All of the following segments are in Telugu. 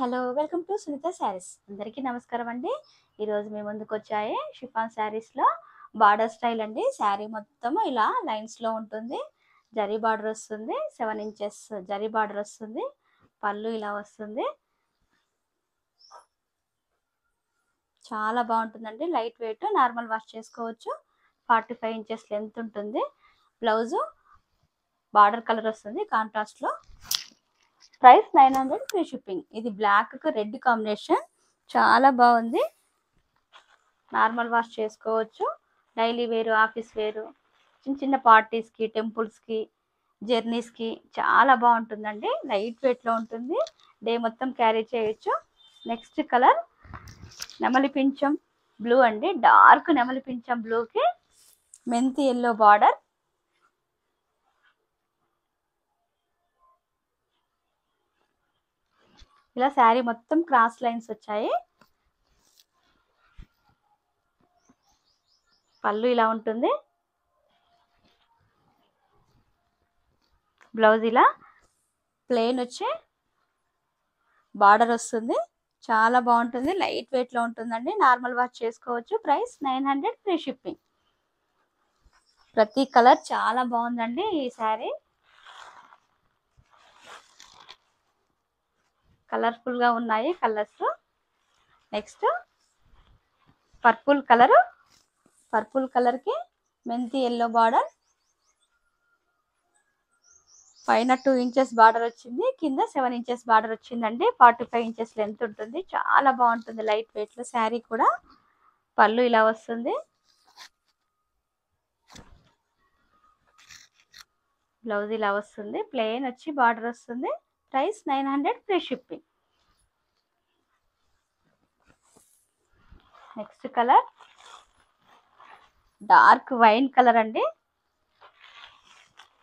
Hello welcome to Sunitha sarees. అందరికీ నమస్కారం అండి. ఈరోజు మీ ముందుకు వచ్చాయి షిఫాన్ శారీస్లో బార్డర్ స్టైల్ అండి. శారీ మొత్తం ఇలా లైన్స్లో ఉంటుంది. జరీ బార్డర్ వస్తుంది, 7 ఇంచెస్ జరీ బార్డర్ వస్తుంది. పళ్ళు ఇలా వస్తుంది. చాలా బాగుంటుందండి. లైట్ వెయిట్, నార్మల్ వాష్ చేసుకోవచ్చు. 45 ఇంచెస్ లెంత్ ఉంటుంది. బ్లౌజు బార్డర్ కలర్ వస్తుంది కాంట్రాస్ట్లో. Price 900 free shipping. ఇది బ్లాక్ కు రెడ్ కాంబినేషన్, చాలా బాగుంది. నార్మల్ వాష్ చేసుకోవచ్చు. డైలీ వేరు, ఆఫీస్ వేరు, చిన్న చిన్న పార్టీస్కి, టెంపుల్స్కి, జర్నీస్కి చాలా బాగుంటుందండి. లైట్ వెయిట్లో ఉంటుంది. డే మొత్తం క్యారీ చేయొచ్చు. నెక్స్ట్ కలర్ నెమలి పింఛం బ్లూ అండి. డార్క్ నెమలి పింఛం బ్లూకి మెంతి ఎల్లో బార్డర్. ఇలా శారీ మొత్తం క్రాస్ లైన్స్ వచ్చాయి. పళ్ళు ఇలా ఉంటుంది. బ్లౌజ్ ఇలా ప్లెయిన్ వచ్చి బార్డర్ వస్తుంది. చాలా బాగుంటుంది. లైట్ వెయిట్లో ఉంటుందండి. నార్మల్ వాష్ చేసుకోవచ్చు. Price 900 free shipping. ప్రతి కలర్ చాలా బాగుందండి. ఈ శారీ కలర్ఫుల్గా ఉన్నాయి colours. Next purple colour. Purple కలర్కి మెంతి ఎల్లో బార్డర్. పైన 2 ఇంచెస్ బార్డర్ వచ్చింది, కింద 7 ఇంచెస్ బార్డర్ వచ్చిందండి. 45 ఇంచెస్ లెంత్ ఉంటుంది. చాలా బాగుంటుంది లైట్ వెయిట్లో శారీ కూడా. పళ్ళు ఇలా వస్తుంది. బ్లౌజ్ ఇలా వస్తుంది. ప్లెయిన్ వచ్చి బార్డర్ వస్తుంది. Price 900 free shipping. Next colour dark wine colour అండి.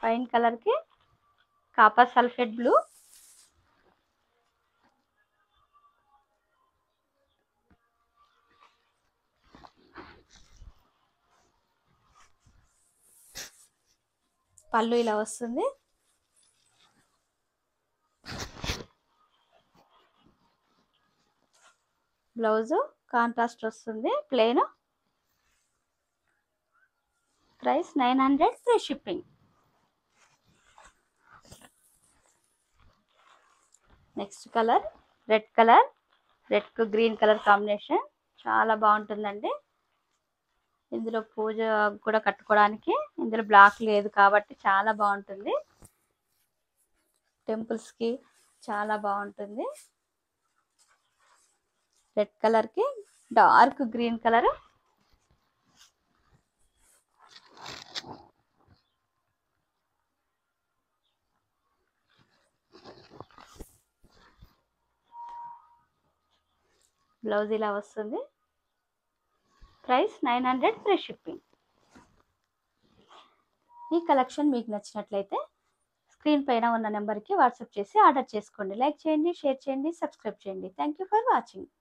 వైన్ కలర్కి కాపర్ సల్ఫేట్ బ్లూ. పళ్ళు ఇలా వస్తుంది. బ్లౌజు కాంట్రాస్ట్ వస్తుంది, plain. Price 900 free shipping. Next colour red colour. Red కు గ్రీన్ కలర్ కాంబినేషన్ చాలా బాగుంటుందండి. ఇందులో పూజ కూడా కట్టుకోవడానికి. ఇందులో బ్లాక్ లేదు కాబట్టి చాలా బాగుంటుంది. టెంపుల్స్కి చాలా బాగుంటుంది. రెడ్ కలర్కి డార్క్ గ్రీన్ కలర్. బ్లౌజ్ ఇలా వస్తుంది. Price 900 free shipping. ఈ కలెక్షన్ మీకు నచ్చినట్లయితే స్క్రీన్ పైన ఉన్న నెంబర్కి వాట్సాప్ చేసి ఆర్డర్ చేసుకోండి. లైక్ చేయండి, షేర్ చేయండి, సబ్స్క్రైబ్ చేయండి. Thank you for watching.